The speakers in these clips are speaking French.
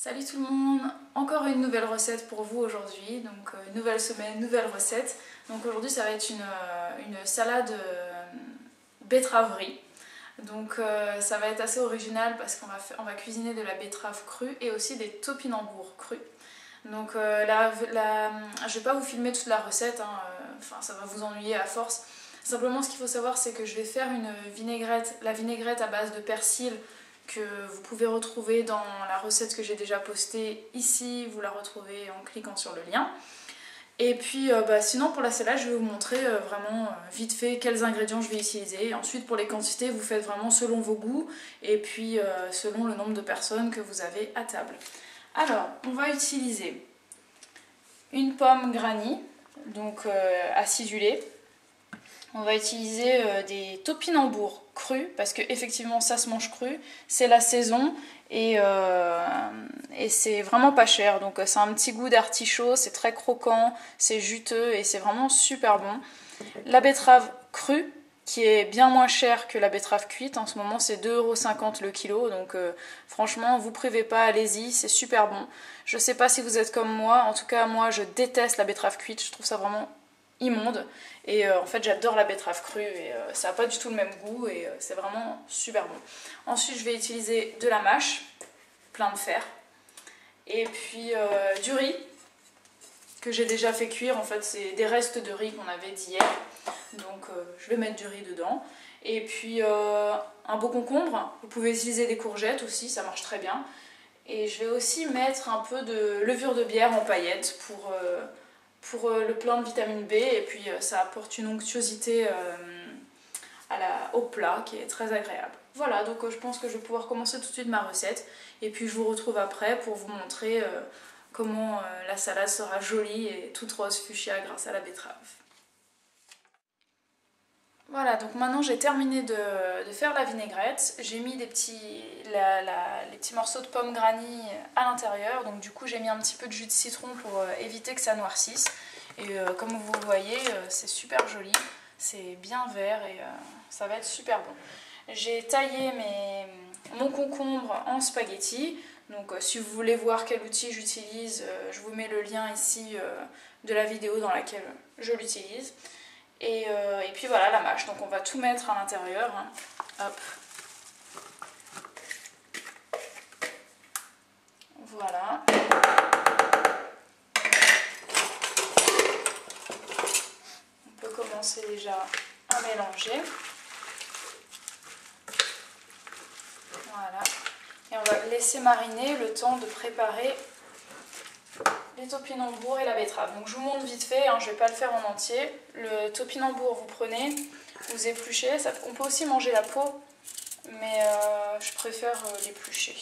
Salut tout le monde, encore une nouvelle recette pour vous aujourd'hui, donc nouvelle semaine, nouvelle recette. Donc aujourd'hui ça va être une salade betterave-riz. Donc ça va être assez original parce qu'on va cuisiner de la betterave crue et aussi des topinambours crus. Donc je vais pas vous filmer toute la recette, hein, ça va vous ennuyer à force. Simplement ce qu'il faut savoir c'est que je vais faire une vinaigrette, la vinaigrette à base de persil que vous pouvez retrouver dans la recette que j'ai déjà postée ici, vous la retrouvez en cliquant sur le lien. Et puis sinon pour la salade je vais vous montrer vraiment vite fait quels ingrédients je vais utiliser. Ensuite pour les quantités vous faites vraiment selon vos goûts et puis selon le nombre de personnes que vous avez à table. Alors on va utiliser une pomme granny, donc acidulée. On va utiliser des topinambours crus parce que effectivement ça se mange cru, c'est la saison et c'est vraiment pas cher, donc c'est un petit goût d'artichaut, c'est très croquant, c'est juteux et c'est vraiment super bon. La betterave crue qui est bien moins chère que la betterave cuite, en ce moment c'est 2,50 € le kilo, donc franchement vous privez pas, allez-y, c'est super bon. Je sais pas si vous êtes comme moi, en tout cas moi je déteste la betterave cuite, je trouve ça vraiment immonde et en fait j'adore la betterave crue et ça n'a pas du tout le même goût et c'est vraiment super bon. Ensuite je vais utiliser de la mâche, plein de fer, et puis du riz que j'ai déjà fait cuire, en fait c'est des restes de riz qu'on avait d'hier, donc je vais mettre du riz dedans, et puis un beau concombre, vous pouvez utiliser des courgettes aussi, ça marche très bien, et je vais aussi mettre un peu de levure de bière en paillettes pour le plein de vitamine B et puis ça apporte une onctuosité au plat qui est très agréable. Voilà, donc je pense que je vais pouvoir commencer tout de suite ma recette et puis je vous retrouve après pour vous montrer comment la salade sera jolie et toute rose fuchsia grâce à la betterave. Voilà, donc maintenant j'ai terminé de faire la vinaigrette. J'ai mis les petits morceaux de pomme granny à l'intérieur. Donc du coup j'ai mis un petit peu de jus de citron pour éviter que ça noircisse. Et comme vous voyez, c'est super joli. C'est bien vert et ça va être super bon. J'ai taillé mon concombre en spaghetti. Donc si vous voulez voir quel outil j'utilise, je vous mets le lien ici de la vidéo dans laquelle je l'utilise. Et puis voilà la mâche, donc on va tout mettre à l'intérieur, hein. Hop. Voilà. On peut commencer déjà à mélanger. Voilà. Et on va laisser mariner le temps de préparer les topinambours et la betterave. Donc je vous montre vite fait, hein, je ne vais pas le faire en entier. Le topinambour, vous prenez, vous épluchez. On peut aussi manger la peau, mais je préfère l'éplucher.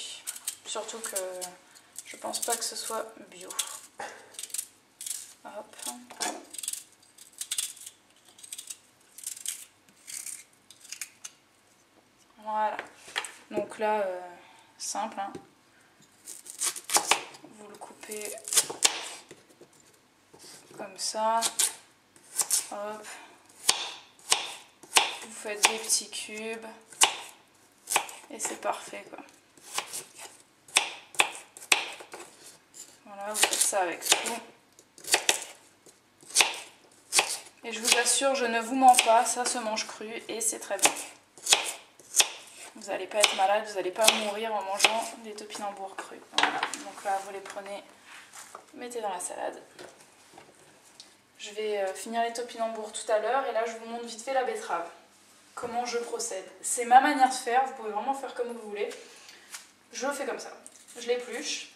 Surtout que je pense pas que ce soit bio. Hop. Voilà. Donc là, simple, hein. Vous le coupez comme ça, hop, vous faites des petits cubes et c'est parfait quoi. Voilà, vous faites ça avec tout. Et je vous assure, je ne vous mens pas, ça se mange cru et c'est très bon. Vous n'allez pas être malade, vous n'allez pas mourir en mangeant des topinambours crus. Voilà, donc là vous les prenez, mettez dans la salade. Je vais finir les topinambours tout à l'heure et là je vous montre vite fait la betterave. Comment je procède. C'est ma manière de faire, vous pouvez vraiment faire comme vous voulez. Je le fais comme ça. Je l'épluche.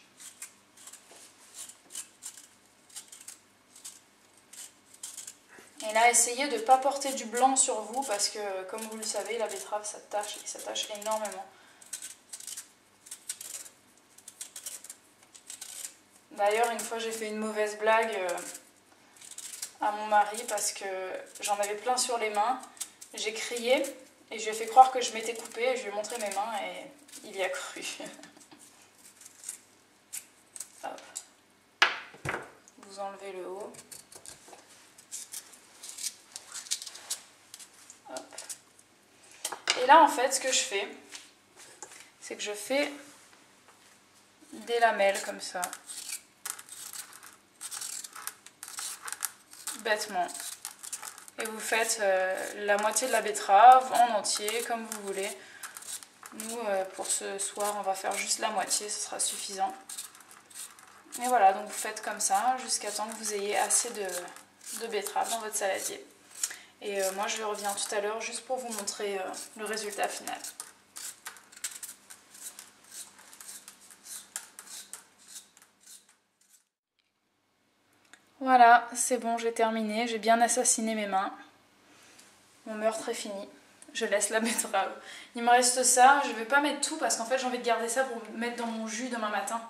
Et là essayez de ne pas porter du blanc sur vous parce que comme vous le savez la betterave ça tâche et ça tâche énormément. D'ailleurs une fois j'ai fait une mauvaise blague à mon mari parce que j'en avais plein sur les mains. J'ai crié et je lui ai fait croire que je m'étais coupée et je lui ai montré mes mains et il y a cru. Hop. Vous enlevez le haut. Hop. Et là en fait ce que je fais, c'est que je fais des lamelles comme ça. Bêtement. Et vous faites la moitié de la betterave en entier, comme vous voulez. Nous, pour ce soir, on va faire juste la moitié, ce sera suffisant. Et voilà, donc vous faites comme ça jusqu'à temps que vous ayez assez de betterave dans votre saladier. Et moi, je reviens tout à l'heure juste pour vous montrer le résultat final. Voilà, c'est bon, j'ai terminé. J'ai bien assassiné mes mains. Mon meurtre est fini. Je laisse la betterave. Il me reste ça. Je ne vais pas mettre tout parce qu'en fait, j'ai envie de garder ça pour mettre dans mon jus demain matin.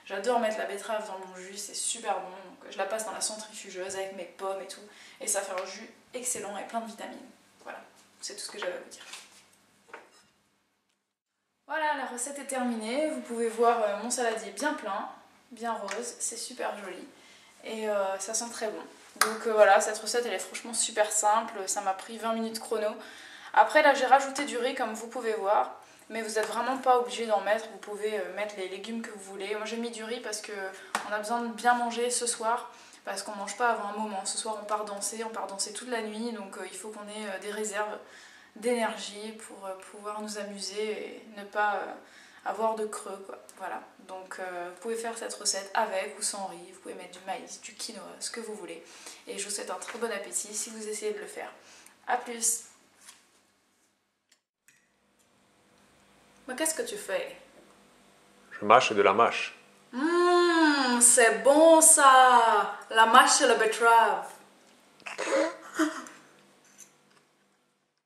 J'adore mettre la betterave dans mon jus, c'est super bon. Donc, je la passe dans la centrifugeuse avec mes pommes et tout. Et ça fait un jus excellent et plein de vitamines. Voilà, c'est tout ce que j'avais à vous dire. Voilà, la recette est terminée. Vous pouvez voir mon saladier bien plein, bien rose. C'est super joli. Et ça sent très bon. Donc voilà, cette recette elle est franchement super simple, ça m'a pris 20 minutes chrono. Après là j'ai rajouté du riz comme vous pouvez voir, mais vous n'êtes vraiment pas obligé d'en mettre, vous pouvez mettre les légumes que vous voulez. Moi j'ai mis du riz parce qu'on a besoin de bien manger ce soir, parce qu'on ne mange pas avant un moment. Ce soir on part danser toute la nuit, donc il faut qu'on ait des réserves d'énergie pour pouvoir nous amuser et ne pas avoir de creux quoi. Voilà, donc vous pouvez faire cette recette avec ou sans riz, vous pouvez mettre du maïs, du quinoa, ce que vous voulez. Et je vous souhaite un très bon appétit si vous essayez de le faire. A plus. Mais qu'est-ce que tu fais? Je mâche de la mâche. C'est bon ça! La mâche et la betterave.